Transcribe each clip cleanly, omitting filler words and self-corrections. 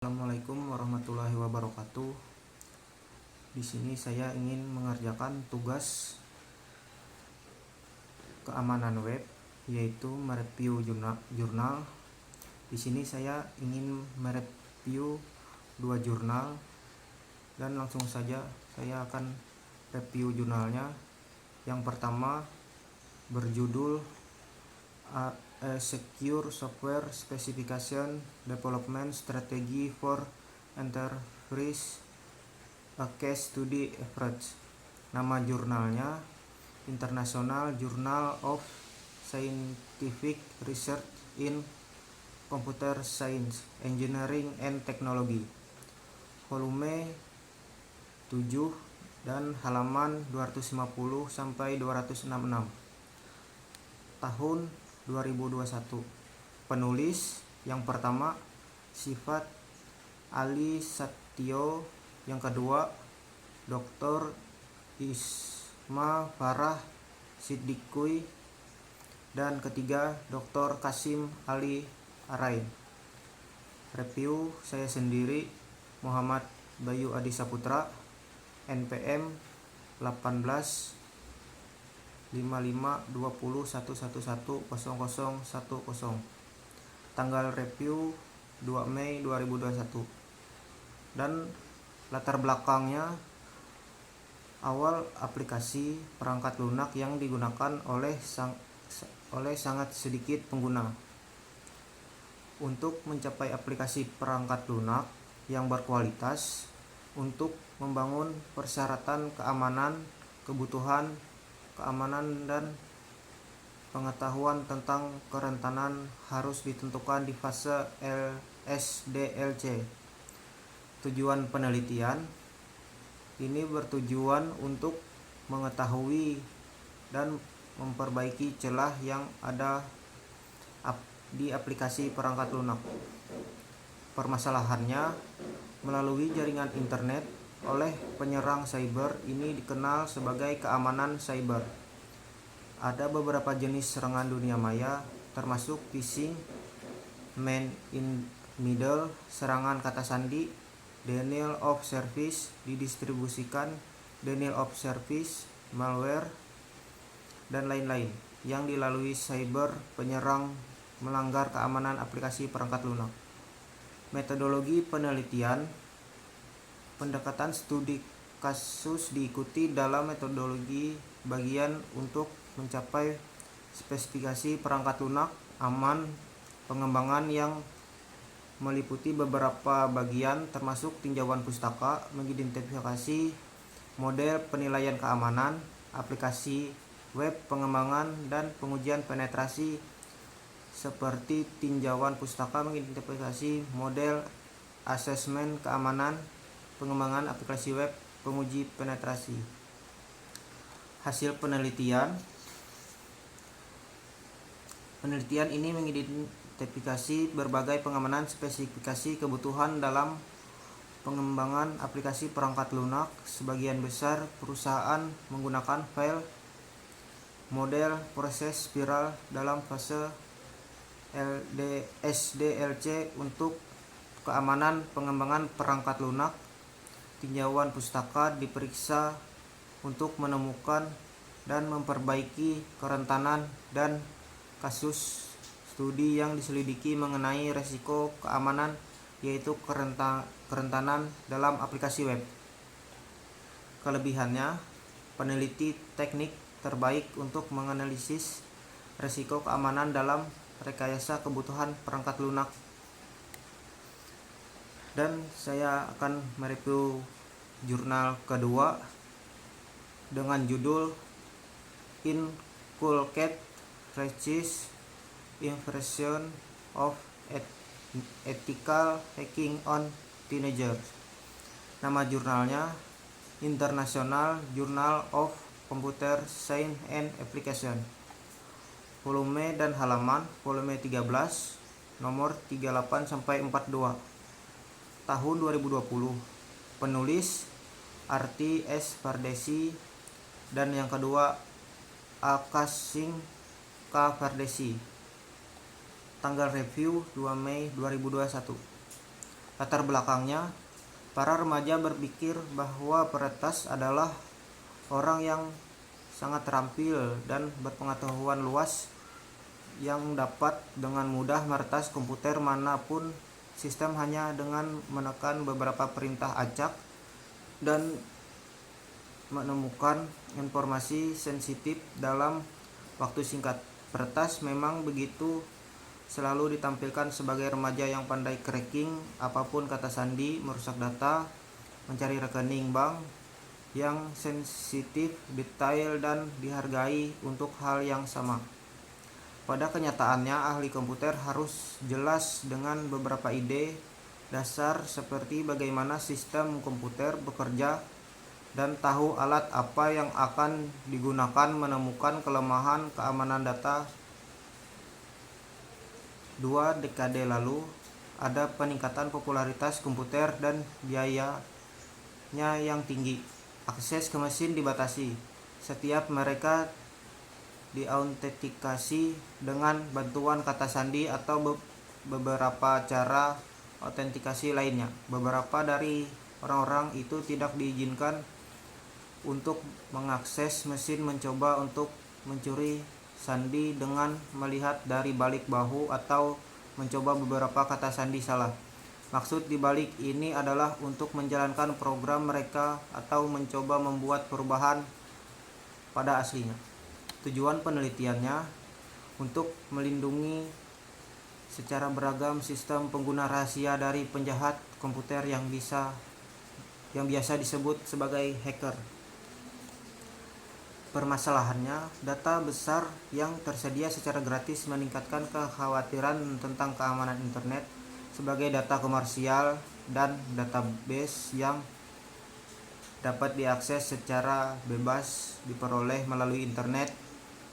Assalamualaikum warahmatullahi wabarakatuh. Di sini saya ingin mengerjakan tugas keamanan web, yaitu mereview jurnal. Di sini saya ingin mereview 2 jurnal dan langsung saja saya akan review jurnalnya. Yang pertama berjudul A Secure Software Specification Development Strategy for Enterprise, a Case Study Approach. Nama jurnalnya International Journal of Scientific Research in Computer Science, Engineering and Technology, volume 7 dan halaman 250 sampai 266, tahun 2021. Penulis yang pertama Sifat Ali Satio, yang kedua Dr. Isma Farah Siddiqui, dan ketiga Dr. Kasim Ali Arain. Review saya sendiri, Muhammad Bayu Adi Saputra, NPM 18 5520111010. Tanggal review 2 Mei 2021. Dan latar belakangnya, awal aplikasi perangkat lunak yang digunakan oleh sangat sedikit pengguna. Untuk mencapai aplikasi perangkat lunak yang berkualitas, untuk membangun persyaratan keamanan, kebutuhan keamanan dan pengetahuan tentang kerentanan harus ditentukan di fase SDLC. Tujuan penelitian ini bertujuan untuk mengetahui dan memperbaiki celah yang ada di aplikasi perangkat lunak. Permasalahannya, melalui jaringan internet oleh penyerang cyber ini dikenal sebagai keamanan cyber. Ada beberapa jenis serangan dunia maya, termasuk phishing, man in middle, serangan kata sandi, denial of service didistribusikan, denial of service, malware, dan lain-lain yang dilalui cyber penyerang melanggar keamanan aplikasi perangkat lunak. Metodologi penelitian. Pendekatan studi kasus diikuti dalam metodologi bagian untuk mencapai spesifikasi perangkat lunak aman. Pengembangan yang meliputi beberapa bagian termasuk tinjauan pustaka, mengidentifikasi model penilaian keamanan aplikasi web, pengembangan dan pengujian penetrasi seperti tinjauan pustaka, mengidentifikasi model asesmen keamanan, pengembangan aplikasi web, penguji penetrasi. Hasil penelitian ini mengidentifikasi berbagai pengamanan spesifikasi kebutuhan dalam pengembangan aplikasi perangkat lunak. Sebagian besar perusahaan menggunakan file model proses spiral dalam fase SDLC untuk keamanan pengembangan perangkat lunak. Tinjauan pustaka diperiksa untuk menemukan dan memperbaiki kerentanan, dan kasus studi yang diselidiki mengenai risiko keamanan, yaitu kerentanan dalam aplikasi web. Kelebihannya, peneliti teknik terbaik untuk menganalisis risiko keamanan dalam rekayasa kebutuhan perangkat lunak. Dan saya akan mereview jurnal kedua dengan judul Inculcate Racist Impression of Ethical Hacking on Teenagers. Nama jurnalnya International Journal of Computer Science and Application. Volume dan halaman, volume 13, nomor 38 sampai 42. Tahun 2020. Penulis Arti S. Pardesi, dan yang kedua Akasim K. Pardesi. Tanggal review 2 Mei 2021. Latar belakangnya, para remaja berpikir bahwa peretas adalah orang yang sangat terampil dan berpengetahuan luas yang dapat dengan mudah meretas komputer manapun sistem hanya dengan menekan beberapa perintah acak dan menemukan informasi sensitif dalam waktu singkat. Peretas memang begitu selalu ditampilkan sebagai remaja yang pandai cracking apapun kata sandi, merusak data, mencari rekening bank yang sensitif, detail, dan dihargai untuk hal yang sama. Pada kenyataannya, ahli komputer harus jelas dengan beberapa ide dasar seperti bagaimana sistem komputer bekerja dan tahu alat apa yang akan digunakan menemukan kelemahan keamanan data. 2 dekade lalu, ada peningkatan popularitas komputer dan biayanya yang tinggi. Akses ke mesin dibatasi. Setiap mereka diautentikasi dengan bantuan kata sandi atau beberapa cara autentikasi lainnya. Beberapa dari orang-orang itu tidak diizinkan untuk mengakses mesin, mencoba untuk mencuri sandi dengan melihat dari balik bahu atau mencoba beberapa kata sandi salah. Maksud dibalik ini adalah untuk menjalankan program mereka atau mencoba membuat perubahan pada aslinya. Tujuan penelitiannya untuk melindungi secara beragam sistem pengguna rahasia dari penjahat komputer yang biasa disebut sebagai hacker. Permasalahannya, data besar yang tersedia secara gratis meningkatkan kekhawatiran tentang keamanan internet sebagai data komersial dan database yang dapat diakses secara bebas diperoleh melalui internet.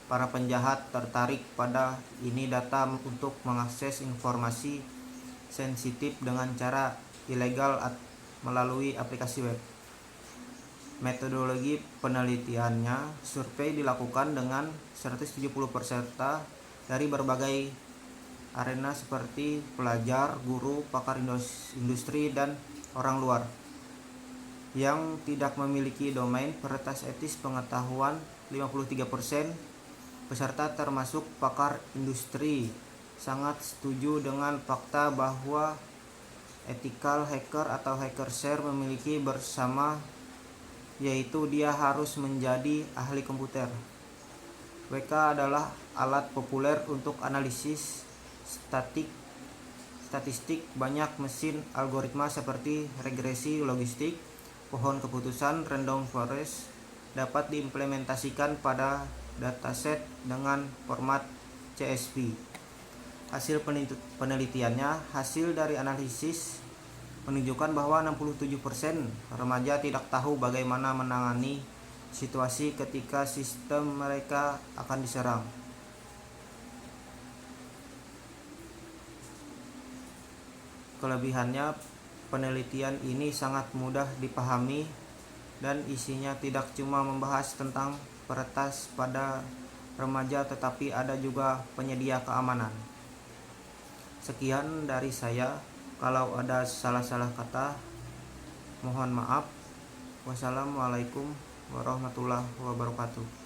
Para penjahat tertarik pada ini data untuk mengakses informasi sensitif dengan cara ilegal melalui aplikasi web. Metodologi penelitiannya, survei dilakukan dengan 170 peserta dari berbagai arena seperti pelajar, guru, pakar industri, dan orang luar yang tidak memiliki domain. Peretas etis pengetahuan 53%. Peserta termasuk pakar industri sangat setuju dengan fakta bahwa ethical hacker atau hacker share memiliki bersama, yaitu dia harus menjadi ahli komputer. WK adalah alat populer untuk analisis statistik banyak mesin algoritma seperti regresi logistik, pohon keputusan, random forest dapat diimplementasikan pada dataset dengan format CSV. Hasil penelitiannya, hasil dari analisis menunjukkan bahwa 67% remaja tidak tahu bagaimana menangani situasi ketika sistem mereka akan diserang. Kelebihannya, penelitian ini sangat mudah dipahami dan isinya tidak cuma membahas tentang peretas pada remaja, tetapi ada juga penyedia keamanan. Sekian dari saya. Kalau ada salah-salah kata, mohon maaf. Wassalamualaikum warahmatullahi wabarakatuh.